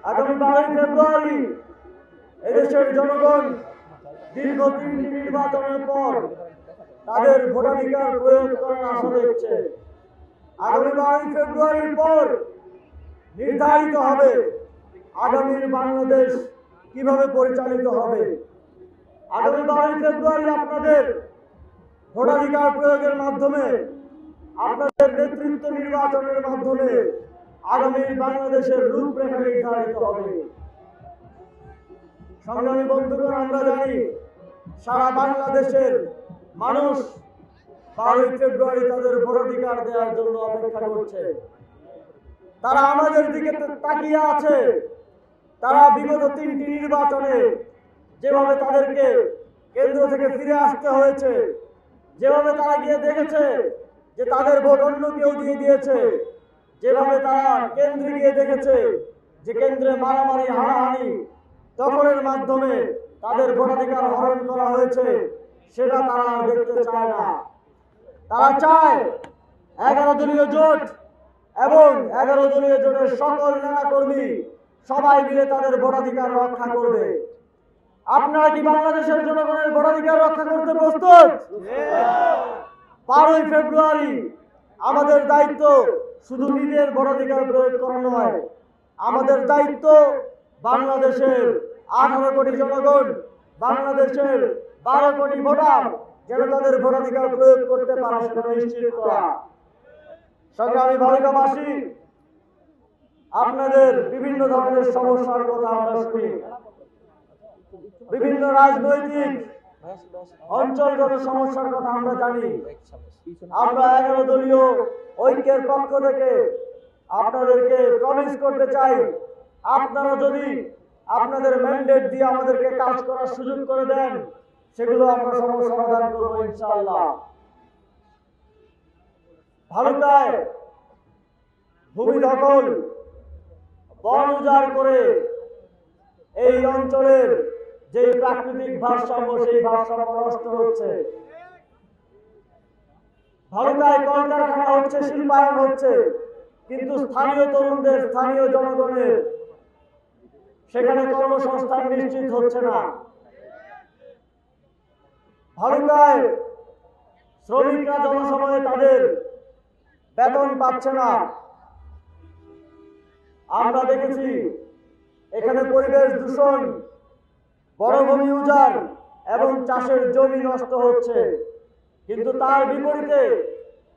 আগামী 12 ফেব্রুয়ারি এদেশের জনগণ দীর্ঘ 3টি নির্বাচনের পর তাদের ভোটাধিকার প্রয়োগ করার আশা দেখছে। আগামী 12 ফেব্রুয়ারির পর নির্ধারিত হবে আগামীর বাংলাদেশ কিভাবে পরিচালিত হবে। আগামী 12 ফেব্রুয়ারি আপনাদের ভোটাধিকার প্রয়োগের মাধ্যমে, আপনাদের নেতৃত্ব নির্বাচনের মাধ্যমে আগামীর বাংলাদেশের রূপরেখা নির্ধারিত হবে। সংগ্রামী বন্ধুগণ, আমরা জানি সারা বাংলাদেশের মানুষ 12 ফেব্রুয়ারি তাদের ভোটাধিকার দেওয়ার জন্য অপেক্ষা করছে। তারা আমাদের দিকে তাকিয়ে আছে। তারা বিগত 3টি নির্বাচনে যেভাবে তাদেরকে কেন্দ্র থেকে ফিরে আসতে হয়েছে, যেভাবে তারা গিয়ে দেখেছে যে তাদের ভোট অন্য কেউ দিয়ে দিয়েছে, যেভাবে তারা কেন্দ্রে গিয়ে দেখেছে যে কেন্দ্রে মারামারি, হানাহানি, দখলের মাধ্যমে তাদের ভোটাধিকার হরণ করা হয়েছে, সেটা তারা দেখতে চায় না। তারা চায় 11 দলীয় জোট এবং 11 দলীয় জোটের সকল নেতাকর্মী সবাই মিলে তাদের ভোটাধিকার রক্ষা করবে। আপনারা কি বাংলাদেশের জনগণের ভোটাধিকার রক্ষা করতে প্রস্তুত? 12 ফেব্রুয়ারি আমাদের দায়িত্ব শুধু নিজের ভোটাধিকার প্রয়োগ করা নয়, আমাদের দায়িত্ব বাংলাদেশের 18 কোটি জনগণ, বাংলাদেশের 12 কোটি ভোটার যেন তাদের ভোটাধিকার প্রয়োগ করতে পারে সেটা নিশ্চিত করা। সংগ্রামী বালিকাবাসী, আপনাদের বিভিন্ন ধরনের সমস্যার কথা আমরা শুনি, বিভিন্ন রাজনৈতিক অঞ্চলগত সমস্যার কথা আমরা জানি। আমরা 11 দলীয় ঐক্যের পক্ষ থেকে আপনাদেরকে প্রমিস করতে চাই, আপনারা যদি আপনাদের ম্যান্ডেট দিয়ে আমাদেরকে কাজ করার সুযোগ করে দেন, সেগুলো আমরা সমাধান করবো ইনশাআল্লাহ। ভালুকায় ভূমি দখল, বন উজাড় করে এই অঞ্চলের যে প্রাকৃতিক ভারসাম্য, সেই ভারসাম্য নষ্ট হচ্ছে। ভালুকায় কলকারখানা হচ্ছে, শিল্পায়ন হচ্ছে, কিন্তু স্থানীয় তরুণদের, স্থানীয় জনগণের সেখানে কর্মসংস্থান নিশ্চিত হচ্ছে না। ভালুকায় শ্রমিকরা যথাসময়ে তাদের বেতন পাচ্ছে না। আমরা দেখেছি এখানে পরিবেশ দূষণ, বনভূমি উজাড় এবং চাষের জমি নষ্ট হচ্ছে, কিন্তু তার বিপরীতে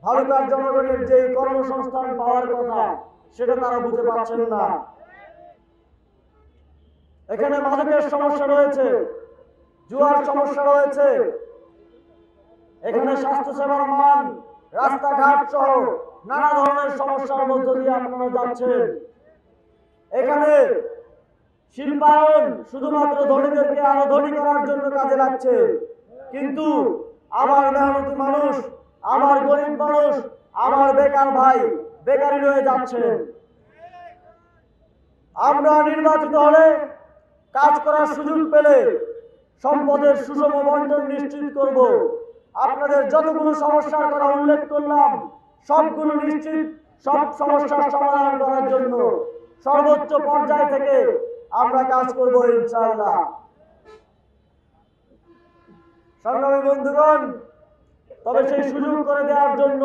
ভালুকার জনগণের যে কর্মসংস্থান পাওয়ার কথা সেটা তারা বুঝতে পারছেন না। এখানে মাদকের সমস্যা রয়েছে, জুয়ার সমস্যা রয়েছে, এখানে স্বাস্থ্যসেবার মান, রাস্তাঘাট সহ নানা ধরনের সমস্যার মধ্য দিয়ে আপনারা যাচ্ছেন। এখানে শিল্পায়ন শুধুমাত্র ধনীদেরকে আরো ধনী করার জন্য কাজে লাগছে, কিন্তু আমার মেহনতি মানুষ, আমার গরিব মানুষ, আমার বেকার ভাই বেকারি রয়ে যাচ্ছে। আমরা নির্বাচিত হলে, কাজ করার সুযোগ পেলে সম্পদের সুষম বন্টন নিশ্চিত করব। আপনাদের যতগুলো সমস্যার কথা উল্লেখ করলাম সবগুলো নিশ্চিত, সব সমস্যার সমাধান করার জন্য সর্বোচ্চ পর্যায় থেকে আমরা কাজ করব ইনশাআল্লাহ। সংগ্রামী বন্ধুগণ, তবে সেই সুযোগ করে দেওয়ার জন্য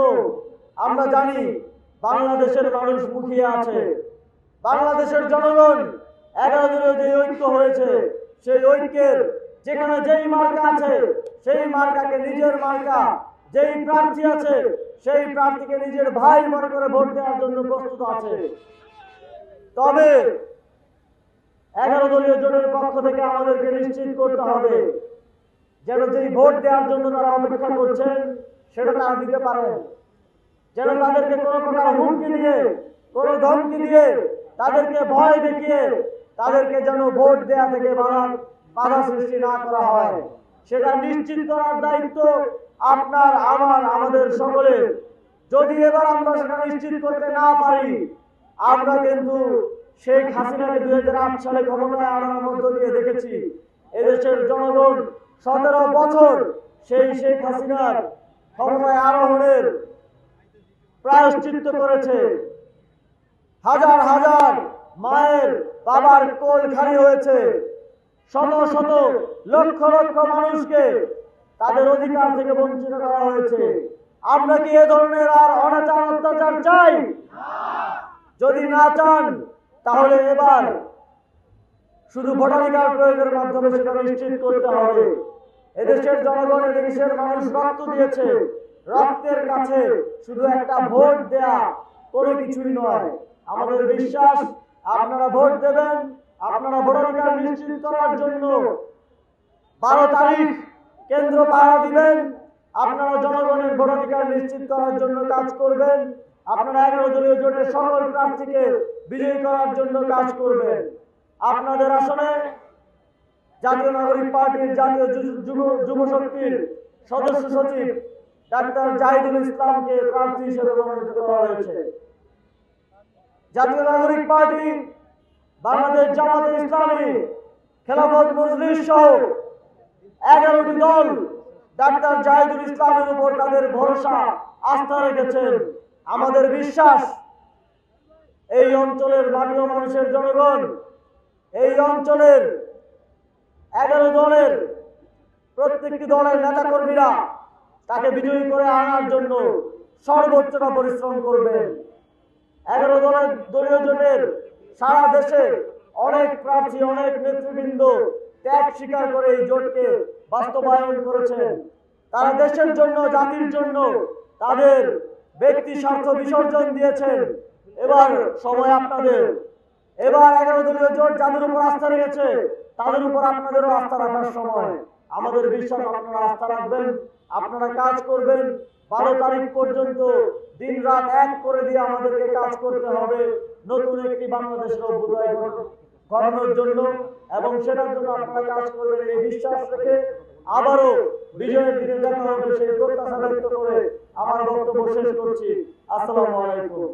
আমরা জানি বাংলাদেশের মানুষ মুখিয়ে আছে। বাংলাদেশের জনগণ 11 দলীয় যে ঐক্য হয়েছে, সেই ঐক্যের যেখানে যেই মার্কা আছে সেই মার্কাকে নিজের মার্কা, যেই প্রার্থী আছে সেই প্রার্থীকে নিজের ভাই মনে করে ভোট দেওয়ার জন্য প্রস্তুত আছে। তবে 11 দলীয় জোটের পক্ষ থেকে আমাদেরকে নিশ্চিত করতে হবে যেন যেই ভোট দেওয়ার জন্য তারা অপেক্ষা করছেন সেটা তারা দিতে পারেন, যেন তাদেরকে কোনো প্রকার হুমকি দিয়ে, কোনো ধমকি দিয়ে, তাদেরকে ভয় দেখিয়ে তাদেরকে যেন ভোট দেওয়া থেকে বাধা সৃষ্টি না করা হয়, সেটা নিশ্চিত করার দায়িত্ব আপনার, আমার, আমাদের সকলের। যদি এবার আমরা সেটা নিশ্চিত করতে না পারি, আমরা কিন্তু শেখ হাসিনাকে 2008 সালে ক্ষমতায় আনার মধ্য দিয়ে দেখেছি এদেশের জনগণ 17 বছর সেই শেখ হাসিনার ক্ষমতায় আরোহণের প্রায়শ্চিত্ত করেছে। হাজার হাজার মায়ের বাবার কোল খালি হয়েছে, শত শত লক্ষ লক্ষ মানুষকে তাদের অধিকার থেকে বঞ্চিত করা হয়েছে। আমরা কি এ ধরনের আর অনাচার অত্যাচার চাই? যদি না চান তাহলে এবার শুধু ভোটাধিকার প্রয়োগের মাধ্যমে সেটা নিশ্চিত করতে হবে। এদেশের জনগণ, এদেশের মানুষ রক্ত দিয়েছে, রক্তের কাছে শুধু একটা ভোট দেয়া কোনো কিছুই নয়। আমাদের বিশ্বাস আপনারা ভোট দেবেন, আপনারা ভোটাধিকার নিশ্চিত করার জন্য 12 তারিখ কেন্দ্র পাহারা দিবেন, আপনারা জনগণের ভোটাধিকার নিশ্চিত করার জন্য কাজ করবেন, আপনারা 11 দলীয় জোটের সকল প্রার্থীকে বিজয়ী করার জন্য কাজ করবেন। আপনাদের আসনে জাতীয় নাগরিক পার্টির জাতীয় যুব শক্তির সদস্য সচিব ডাক্তার জাহিদুল ইসলামকে প্রার্থী হিসেবে মনোনীত করা হয়েছে। জাতীয় নাগরিক পার্টি, বাংলাদেশ জামাতে ইসলামী, খেলাফত মজলিস সহ 11টি দল ডাক্তার জাহিদুল ইসলামের উপর তাদের ভরসা আস্থা রেখেছেন। আমাদের বিশ্বাস এই অঞ্চলের মাটি ও মানুষের জনগণ, এই অঞ্চলের 11 দলের প্রত্যেকটি দলের নেতাকর্মীরা তাকে বিজয়ী করে আনার জন্য সর্বোচ্চটা পরিশ্রম করবেন। 11 দলের দলীয় জোটের সারা দেশে অনেক প্রার্থী, অনেক নেতৃবৃন্দ ত্যাগ স্বীকার করে এই জোটকে বাস্তবায়ন করেছেন। তারা দেশের জন্য, জাতির জন্য তাদের ব্যক্তি স্বার্থ বিসর্জন দিয়েছেন। এবার সময় আপনাদের। এবার 11 দলীয় জোট যাদের উপর আস্থা রেখেছে তাদের উপর আপনাদেরও আস্থা রাখার সময়। আমাদের বিশ্বাস আপনারা আস্থা রাখবেন, আপনারা কাজ করবেন। 12 তারিখ পর্যন্ত দিন রাত এক করে দিয়ে আমাদেরকে কাজ করতে হবে নতুন একটি বাংলাদেশের অভ্যুদয় ঘটানোর জন্য, এবং সেটার জন্য আপনারা কাজ করবেন এই বিশ্বাস রেখে আবারও বিজয়ের দিনে দেখা হবে সেই প্রত্যাশা ব্যক্ত করে আমার বক্তব্য শেষ করছি। আসসালামু আলাইকুম।